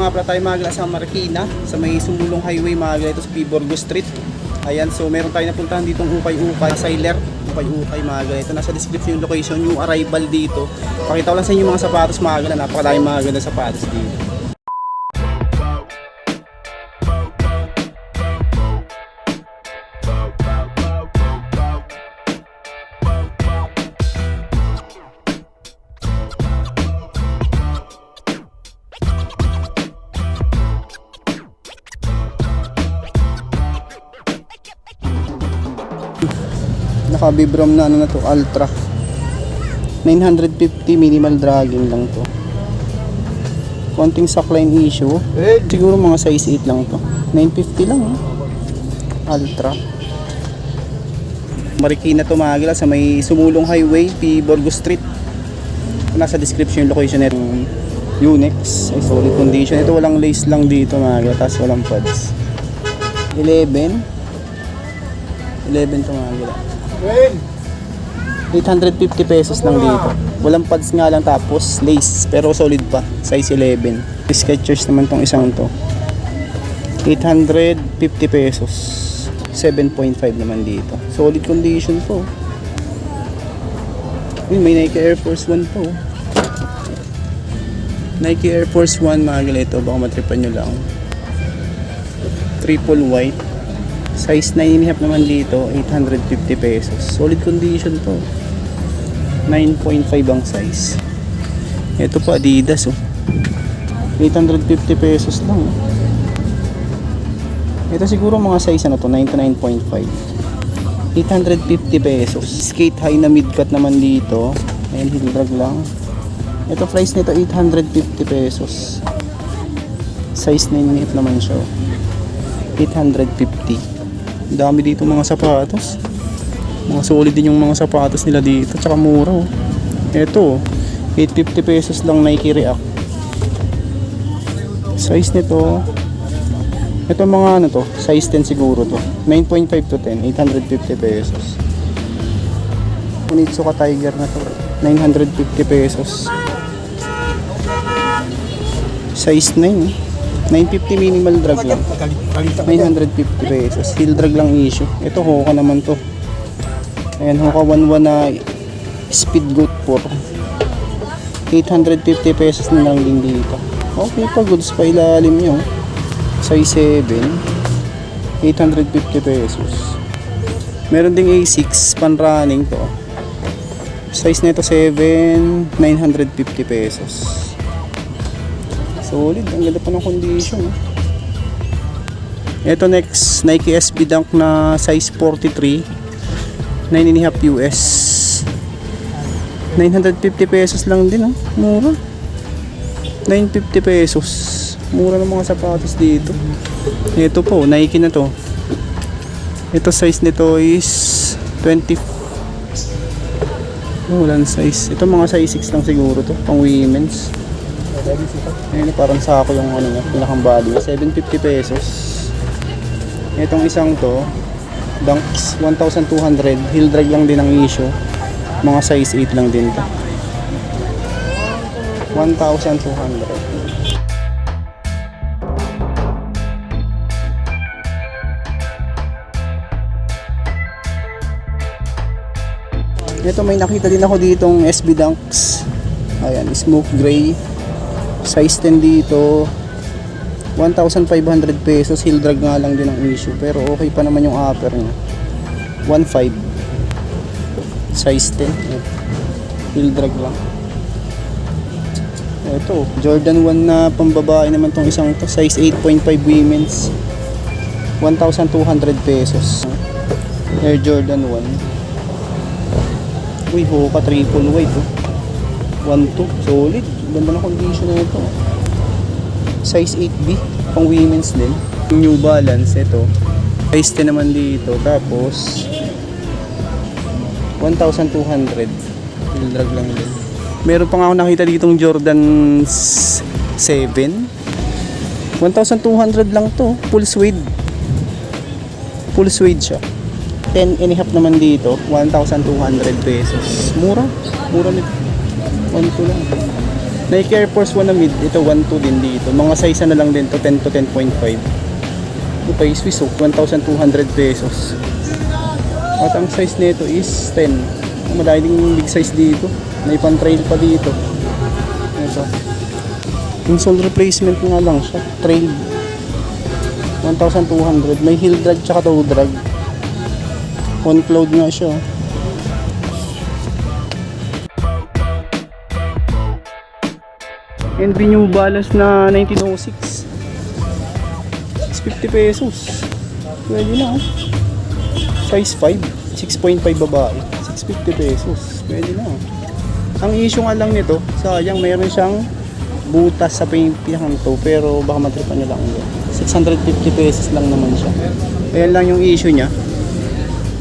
nga pala tayo mga gala sa Marikina, sa may Sumulong Highway mga gala, ito sa P. Burgos Street. Ayan, so meron tayo napuntahan ditong ukay-ukay, Sailor, ukay-ukay mga gala. Ito nasa description yung location, yung arrival dito. Pakita ko lang sa inyo yung mga sapatos mga gala, napakadaming mga ganda sapatos dito. Naka-Vibram na ano na to, Ultra 950, minimal dragging lang to. Konting sackline issue, siguro mga size 8 lang to. 950 lang Ultra. Marikina to mga gala, sa may Sumulong Highway, P. Burgos Street. Nasa description yung location nito. Unex, ay solid condition. Ito walang lace lang dito mga gala, tapos walang pads. 11 to mga gala. 850 pesos lang dito. Walang pads nga lang, tapos lace, pero solid pa, size 11. Skechers naman tong isang to, 850 pesos, 7.5 naman dito. Solid condition po. May Nike Air Force 1 po. Nike Air Force 1 mga gala, ito baka matripan nyo lang. Triple white, size 9.5 naman dito, 850 pesos. Solid condition to. 9.5 ang size. Ito pa Adidas 850 pesos lang. Ito siguro mga size ano to, 99.5. 850 pesos. Skate high na mid-cut naman dito. Ayan, heel drag lang. Ito price nito 850 pesos. Size 9.5 naman siya. 850. Dami dito mga sapatos. Mga solid din yung mga sapatos nila dito, tsaka mura. Ito 850 pesos lang, Nike React. Size nito, ito mga ano to, size 10 siguro to, 9.5 to 10, 850 pesos. Onitsuka Tiger na to, 950 pesos. Size 9, 950 minimal drag lang, 950 pesos. Heel drag lang issue. Ito Hoka naman to. Ayan, Hoka 11 na Speed Goat 4, 850 pesos na lang din dito. Okay pa, goods pa ilalim nyo. Size 7, 850 pesos. Meron ding A6 pan running to. Size nito 7, 950 pesos. Solid, ang ganda pa ng condition. Ito next, Nike SB Dunk na size 43, 9.5 US. 950 pesos lang din mura. 950 pesos. Mura ng mga sapatos dito. Ito po, Nike na to. Ito size nito is 20. Walang size. Ito mga size 6 lang siguro to, pang women's. Ayun, parang sako yung ano niya, pinakang body, 750 pesos. Itong isang to, Dunks 1,200, heel drag lang din ang issue. Mga size 8 lang din to. 1,200. Ito may nakita din ako ditong SB Dunks. Ayan, smoke gray. Size 10 dito, 1,500 pesos. Heel drag nga lang din ang issue, pero okay pa naman yung upper niya. 1,500. Size 10. Heel drag lang. Ito, Jordan 1 na pambabae naman tong isang to. Size 8.5 women's. 1,200 pesos. Air Jordan 1. Uy, Hoka triple white 1,2. Solid. Ganda ng condition na ito. Size 8B, pang women's din. New Balance, ito size 10 naman dito, tapos 1,200. Heel drag lang din. Meron pa nga ako nakita ditong Jordan 7, 1,200 lang to. Full suede siya. 10.5 naman dito, 1,200 pesos. Mura nito. 1,2 lang. Nike Air Force 1 na mid, ito 1.2 din dito. Mga size na lang din to, 10 to 10.5. Ito pa is Swiss Hook, 1,200 pesos. At ang size nito is 10. Madami ding big size dito. May pan trail pa dito. Ito. Insole replacement nga lang siya. Trail. 1,200. May heel drag tsaka toe drag. On cloud nga siya. NB New Balance na 1906. 650 pesos. Pwede na. Size 5. 6.5 babae. 650 pesos. Pwede na. Ang issue nga lang nito, sayang meron siyang butas sa pinakang to, pero baka matripan nyo lang yun. 650 pesos lang naman siya. Ayan lang yung issue niya.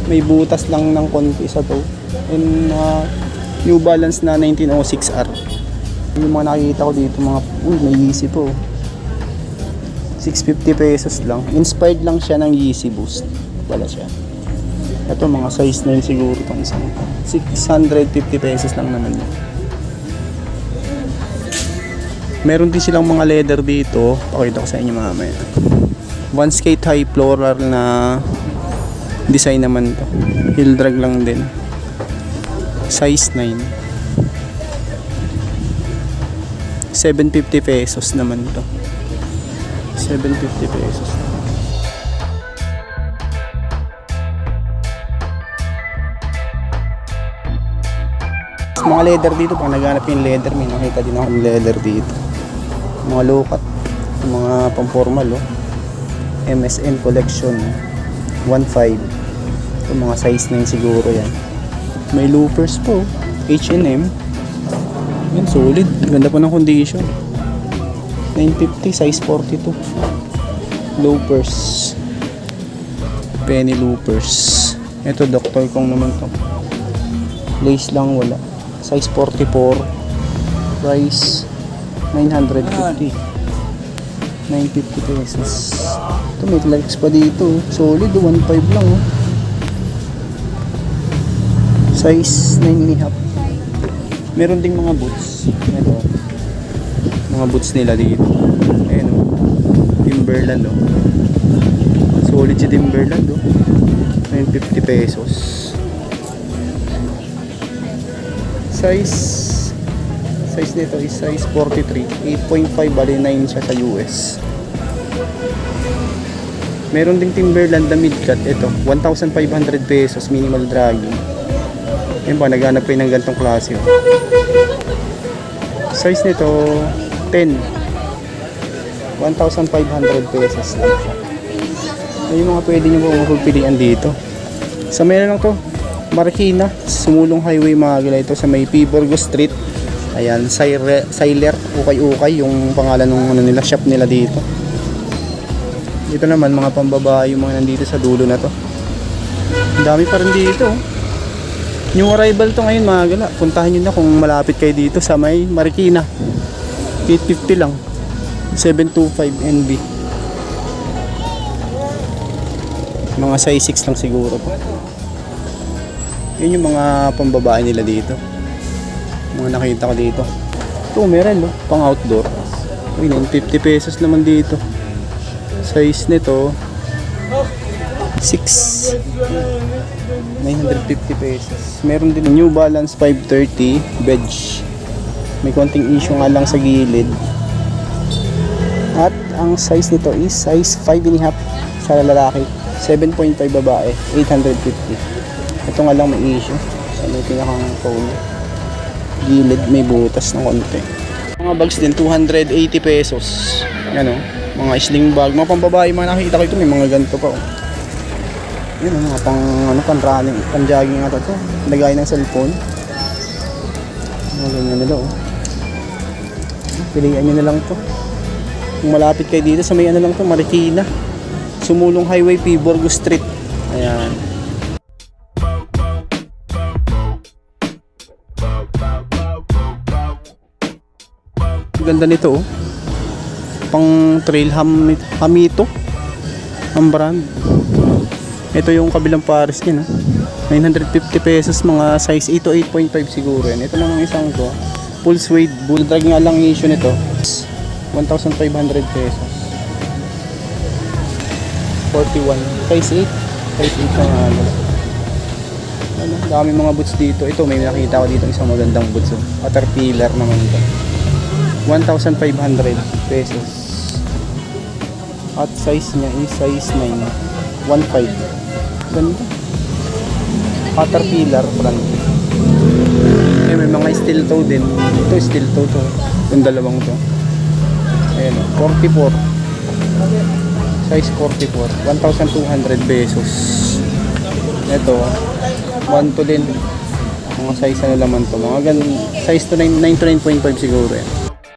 May butas lang ng konti sa to. And New Balance na 1906R. Yung mga nakikita ko dito, mga may Yeezy po. 650 pesos lang. Inspired lang siya ng Yeezy Boost. Wala siya. Ito mga size 9 siguro itong isang. 650 pesos lang naman yun. Meron din silang mga leather dito. Pakita ko sa inyo mamaya. One skate high floral na design naman to. Heel drag lang din. Size 9. 750 pesos naman to. 750 pesos. Mga leather dito, pag naghanap yung leather, may nakita din akong leather dito. Mga low-cut, mga pang-formal, oh. MSN collection 1.5. Ito mga size 9 siguro yan. May loopers po, H&M. Yan, solid. Ganda po ng condition. 950, size 42. Loopers. Penny loopers. Ito, Dr. Kong naman to. Lace lang, wala. Size 44. Price 950. 950 pesos. Ito, may likes pa dito. Solid, 1.5 lang. Oh. Size 9.5. Meron ding mga boots. Ito. Mga boots nila dito. Ayan o. Timberland o. Solid si Timberland o. 950 pesos. Size nito is size 43. 8.5 bali 9 siya sa US. Meron ding Timberland na mid-cut. Ito. 1,500 pesos. Minimal dragging. Yan ba, naghanap kayo ng gantong klase. Size nito 10. 1,500 pesos lang siya. Ay, yung mga pwede nyo po mapagpilian dito. Sa meron lang to, Marikina, Sumulong Highway, Magala. Ito sa may Piborgo Street. Ayan, Siler, ukay-ukay yung pangalan ng ano nila, shop nila dito. Dito naman mga pambabae yung mga nandito sa dulo na to. Ang dami pa rin dito. New arrival to ngayon, mga gala. Puntahan nyo na kung malapit kayo dito sa may Marikina. 850 lang. 725 NB. Mga size 6 lang siguro po. Yun yung mga pambabae nila dito. Mga nakita ko dito. Ito, meron, no? Pang outdoor. Uy, 950 pesos naman dito. Size nito 6. 950 pesos. Meron din New Balance 530 Bedge. May konting issue nga lang sa gilid. At ang size nito is size 5.5 sa lalaki, 7.5 babae, 850. Ito nga lang may issue sa may pinakang phone. Gilid may butas ng konti. Mga bags din 280 pesos. Yan o, mga sling bag, mga pambabae, mga nakikita ko ito, may mga ganito pa o. Yun o, mga pang running, pang jogging nga ito. Lagay ng cellphone. Mga ganyan nila o. Pilihan nyo na lang to. Kung malapit kayo dito sa may ano lang to, Marikina, Sumulong Highway, Piborgo Street. Ayan. Ganda nito oh. Pang trail Hamito ang brand. Ito yung kabilang pares niya, no? 950 pesos, mga size 8 to 8.5 siguro yan. Ito namang isang to, Full suede, bull drag nga lang yung issue nito. 1,500 pesos. 41. Size 8. Size 8 na ano. Ano, dami mga boots dito. Ito, may nakita ko dito isang magandang boots. Oh. Caterpillar naman ito. 1,500 pesos. At size niya is size 9. 1,500. Ganda. Caterpillar brand. Eh, may mga steel toe din. Ito steel toe to. Yung dalawang to. Ayan, 44. Size 44. 1,200 pesos. Ito, 1 to din. Mga size ano naman to. Mga size to 9 to 9.5 siguro yan.